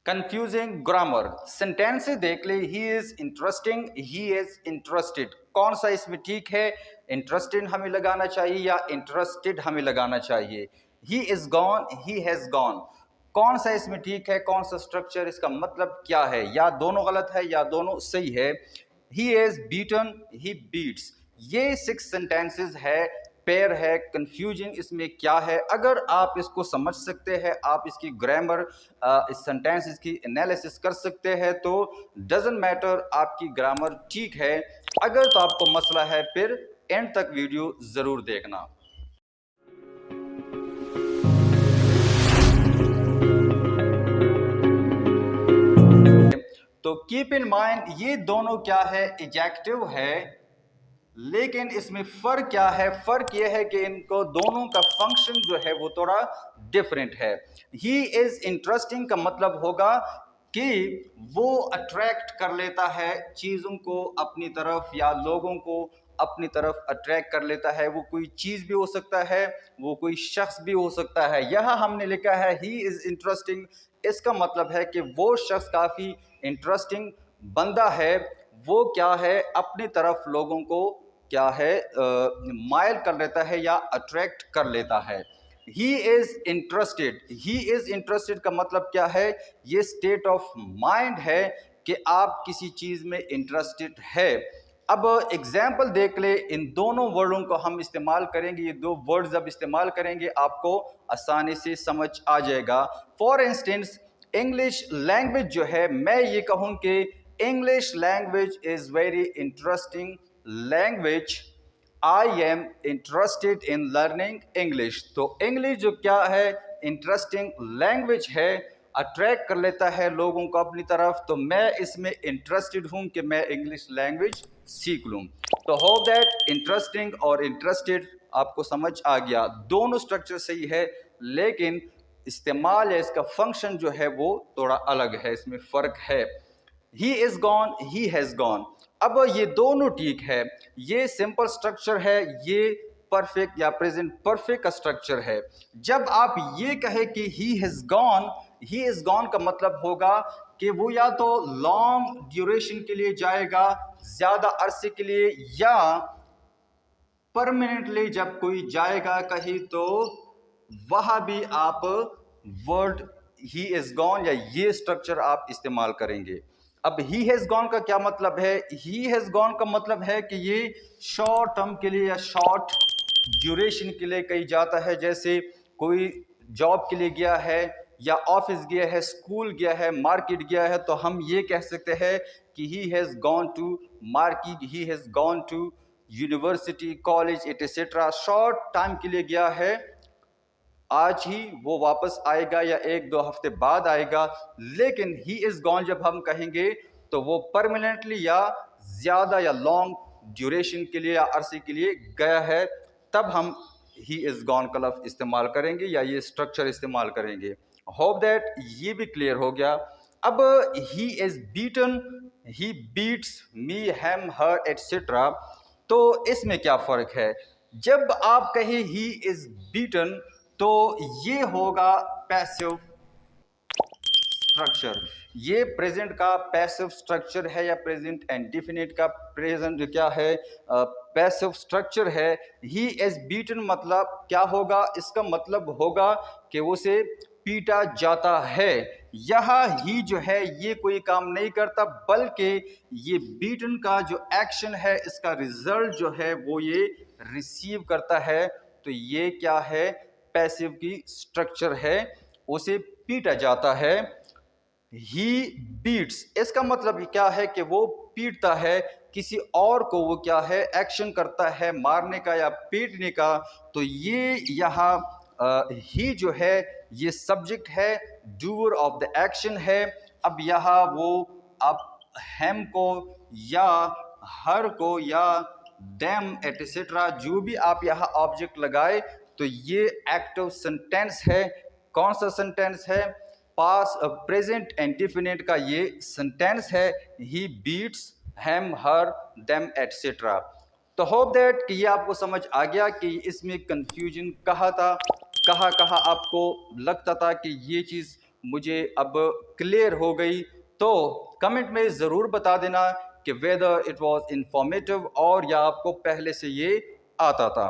Confusing grammar. Sentences देख ले, he is interesting, he is interested, कौन सा इसमें ठीक है? इंटरेस्टेड हमें लगाना चाहिए या इंटरेस्टेड हमें लगाना चाहिए? He is gone, he has gone, कौन सा इसमें ठीक है? कौन सा स्ट्रक्चर, इसका मतलब क्या है? या दोनों गलत है या दोनों सही है? He is beaten, he beats, ये 6 सेंटेंसेस है, पेयर है। कंफ्यूजिंग इसमें क्या है? अगर आप इसको समझ सकते हैं, आप इसकी ग्रामर, इस सेंटेंसेस की एनालिसिस कर सकते हैं, तो डजंट मैटर आपकी ग्रामर ठीक है। अगर तो आपको मसला है, फिर एंड तक वीडियो जरूर देखना। तो कीप इन माइंड, ये दोनों क्या है? एडजेक्टिव है, लेकिन इसमें फर्क क्या है? फर्क यह है कि इनको दोनों का फंक्शन जो है वो थोड़ा डिफरेंट है। ही इज इंटरेस्टिंग का मतलब होगा कि वो अट्रैक्ट कर लेता है चीज़ों को अपनी तरफ, या लोगों को अपनी तरफ अट्रैक्ट कर लेता है। वो कोई चीज़ भी हो सकता है, वो कोई शख्स भी हो सकता है। यहाँ हमने लिखा है ही इज़ इंटरेस्टिंग, इसका मतलब है कि वो शख्स काफ़ी इंटरेस्टिंग बंदा है। वो क्या है? अपनी तरफ लोगों को क्या है, मायल कर लेता है या अट्रैक्ट कर लेता है। He is interested, he is interested का मतलब क्या है? ये स्टेट ऑफ माइंड है कि आप किसी चीज में इंटरेस्टेड है। अब एग्जाम्पल देख ले, इन दोनों वर्डों को हम इस्तेमाल करेंगे। ये दो वर्ड जब इस्तेमाल करेंगे आपको आसानी से समझ आ जाएगा। फॉर इंस्टेंस, इंग्लिश लैंग्वेज जो है, मैं ये कहूँ कि English language is very interesting language, I am interested in learning English. तो इंग्लिश जो क्या है? इंटरेस्टिंग लैंग्वेज है, अट्रैक्ट कर लेता है लोगों को अपनी तरफ। तो मैं इसमें इंटरेस्टेड हूं कि मैं इंग्लिश लैंग्वेज सीख लूं। तो होप दैट इंटरेस्टिंग और इंटरेस्टेड आपको समझ आ गया। दोनों स्ट्रक्चर सही है, लेकिन इस्तेमाल या इसका फंक्शन जो है वो थोड़ा अलग है, इसमें फ़र्क है। He is gone, he has gone, अब ये दोनों ठीक है। ये सिंपल स्ट्रक्चर है, ये परफेक्ट या प्रेजेंट परफेक्ट का स्ट्रक्चर है। जब आप ये कहे कि he has gone, he is gone का मतलब होगा कि वो या तो लॉन्ग ड्यूरेशन के लिए जाएगा, ज़्यादा अरसे के लिए, या परमानेंटली जब कोई जाएगा कहीं, तो वहाँ भी आप वर्ड ही इज गॉन या ये स्ट्रक्चर आप इस्तेमाल करेंगे। अब ही हैज गॉन का क्या मतलब है? ही हैज गॉन का मतलब है कि ये शॉर्ट टर्म के लिए या शॉर्ट ड्यूरेशन के लिए कहीं जाता है। जैसे कोई जॉब के लिए गया है, या ऑफिस गया है, स्कूल गया है, मार्केट गया है, तो हम ये कह सकते हैं कि he has gone to market, he has gone to university, college, etcetera. Short time के लिए गया है, आज ही वो वापस आएगा या एक दो हफ्ते बाद आएगा। लेकिन ही इज गॉन जब हम कहेंगे, तो वो परमानेंटली या ज्यादा या लॉन्ग ड्यूरेशन के लिए या अरसे के लिए गया है, तब हम ही इज गॉन का लफ्ज इस्तेमाल करेंगे या ये स्ट्रक्चर इस्तेमाल करेंगे। होप दैट ये भी क्लियर हो गया। अब he is beaten, he beats me, him, her, etcetera, तो इसमें क्या फर्क है? जब आप कहें ही इज बीटन, तो ये होगा पैसिव स्ट्रक्चर। ये प्रेजेंट का पैसिव स्ट्रक्चर है, या प्रेजेंट इंडेफिनिट का प्रेजेंट क्या है? पैसिव स्ट्रक्चर है। ही इज बीटन मतलब क्या होगा? इसका मतलब होगा कि उसे पीटा जाता है। यहाँ ही जो है ये कोई काम नहीं करता, बल्कि ये बीटन का जो एक्शन है, इसका रिजल्ट जो है वो ये रिसीव करता है। तो ये क्या है? पैसिव की स्ट्रक्चर है, उसे पीटा जाता है। ही बीट्स, इसका मतलब क्या है? कि वो पीटता है किसी और को, वो क्या है? एक्शन करता है मारने का या पीटने का। तो ये यहाँ ही जो है ये सब्जेक्ट है, डूअर ऑफ द एक्शन है। अब यहाँ वो आप हैम को या हर को या देम एटसेट्रा, जो भी आप यहाँ ऑब्जेक्ट लगाए, तो ये एक्टिव सेंटेंस है। कौन सा सेंटेंस है? पास प्रेजेंट इंडेफिनिट का ये सेंटेंस है, ही बीट्स हैम, हर, देम एटसेट्रा। तो होप दैट कि ये आपको समझ आ गया कि इसमें कंफ्यूजन कहाँ था, कहाँ कहाँ आपको लगता था कि ये चीज़ मुझे अब क्लियर हो गई, तो कमेंट में ज़रूर बता देना कि वेदर इट वाज इंफॉर्मेटिव और या आपको पहले से ये आता था।